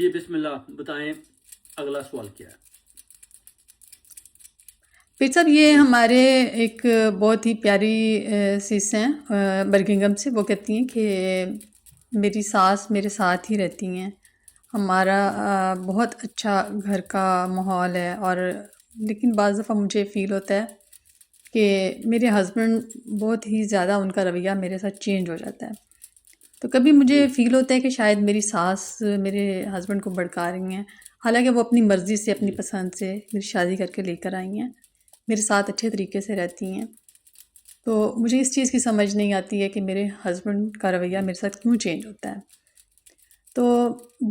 جی بسم اللہ، بتائیں اگلا سوال کیا ہے؟ پھر صاحب یہ ہمارے ایک بہت ہی پیاری سس ہیں برگنگم سے، وہ کہتی ہیں کہ میری ساس میرے ساتھ ہی رہتی ہیں، ہمارا بہت اچھا گھر کا ماحول ہے، اور لیکن بعض دفعہ مجھے فیل ہوتا ہے کہ میرے ہسبینڈ بہت ہی زیادہ ان کا رویہ میرے ساتھ چینج ہو جاتا ہے، تو کبھی مجھے جی فیل ہوتا ہے کہ شاید میری ساس میرے ہسبینڈ کو بھڑکا رہی ہیں، حالانکہ وہ اپنی مرضی سے اپنی جی پسند سے میری شادی کر کے لے کر آئی ہیں، میرے ساتھ اچھے طریقے سے رہتی ہیں، تو مجھے اس چیز کی سمجھ نہیں آتی ہے کہ میرے ہسبینڈ کا رویہ میرے ساتھ کیوں چینج ہوتا ہے، تو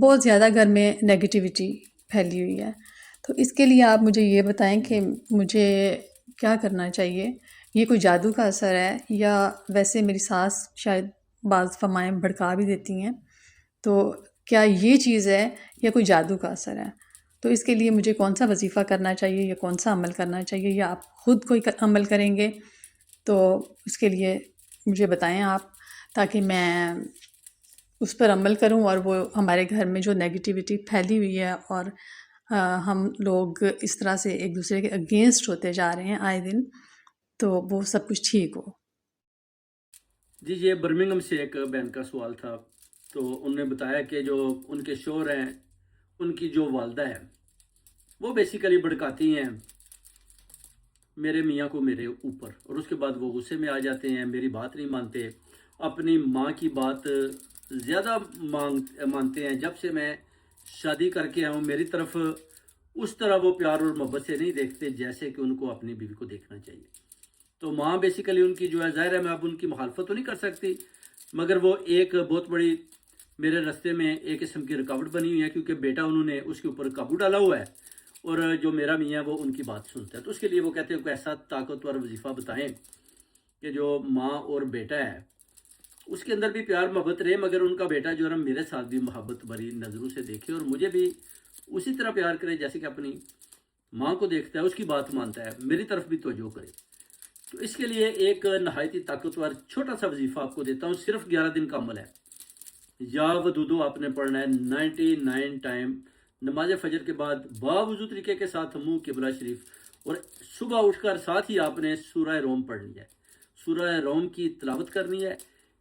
بہت زیادہ گھر میں نیگیٹیوٹی پھیلی ہوئی ہے، تو اس کے لیے آپ مجھے یہ بتائیں کہ مجھے کیا کرنا چاہیے؟ یہ کوئی جادو کا اثر ہے یا ویسے میری ساس شاید بعض فمائیں بھڑکا بھی دیتی ہیں، تو کیا یہ چیز ہے یا کوئی جادو کا اثر ہے؟ تو اس کے لیے مجھے کون سا وظیفہ کرنا چاہیے یا کون سا عمل کرنا چاہیے، یا آپ خود کوئی عمل کریں گے؟ تو اس کے لیے مجھے بتائیں آپ، تاکہ میں اس پر عمل کروں اور وہ ہمارے گھر میں جو نیگیٹیوٹی پھیلی ہوئی ہے اور ہم لوگ اس طرح سے ایک دوسرے کے اگینسٹ ہوتے جا رہے ہیں آئے دن، تو وہ سب کچھ ٹھیک ہو۔ جی یہ برمنگم سے ایک بہن کا سوال تھا، تو انہوں نے بتایا کہ جو ان کے شوہر ہیں، ان کی جو والدہ ہے وہ بیسیکلی بھڑکاتی ہیں میرے میاں کو میرے اوپر، اور اس کے بعد وہ غصے میں آ جاتے ہیں، میری بات نہیں مانتے، اپنی ماں کی بات زیادہ مانتے ہیں۔ جب سے میں شادی کر کے آیا ہوں میری طرف اس طرح وہ پیار اور محبت سے نہیں دیکھتے جیسے کہ ان کو اپنی بیوی کو دیکھنا چاہیے۔ تو ماں بیسیکلی ان کی جو ہے، ظاہر ہے میں اب ان کی مخالفت تو نہیں کر سکتی، مگر وہ ایک بہت بڑی میرے راستے میں ایک قسم کی رکاوٹ بنی ہوئی ہے، کیونکہ بیٹا انہوں نے اس کے اوپر قابو ڈالا ہوا ہے، اور جو میرا میاں ہے وہ ان کی بات سنتا ہے۔ تو اس کے لیے وہ کہتے ہیں کوئی ایسا طاقتور وظیفہ بتائیں کہ جو ماں اور بیٹا ہے اس کے اندر بھی پیار محبت رہے، مگر ان کا بیٹا جو ہے نا میرے ساتھ بھی محبت بھری نظروں سے دیکھے، اور مجھے بھی اسی طرح پیار کرے جیسے کہ اپنی ماں کو دیکھتا ہے، اس کی بات مانتا ہے، میری طرف بھی توجہ کرے۔ تو اس کے لیے ایک نہایت ہی طاقتور چھوٹا سا وظیفہ آپ کو دیتا ہوں، صرف 11 دن کا عمل ہے۔ یا ودودو آپ نے پڑھنا ہے 99 ٹائم نماز فجر کے بعد باوضو طریقے کے ساتھ منہ قبلہ شریف، اور صبح اٹھ کر ساتھ ہی آپ نے سورہ روم پڑھنی ہے، سورہ روم کی تلاوت کرنی ہے۔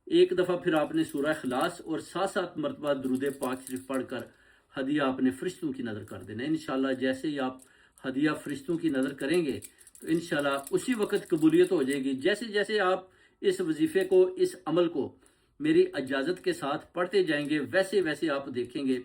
ایک دفعہ پھر آپ نے سورہ اخلاص اور 7 مرتبہ درود پاک شریف پڑھ کر ہدیہ آپ نے فرشتوں کی نظر کر دینا ہے۔ انشاءاللہ جیسے ہی آپ ہدیہ فرشتوں کی نظر کریں گے تو انشاءاللہ اسی وقت قبولیت ہو جائے گی۔ جیسے جیسے آپ اس وظیفے کو، اس عمل کو میری اجازت کے ساتھ پڑھتے جائیں گے، ویسے ویسے آپ دیکھیں گے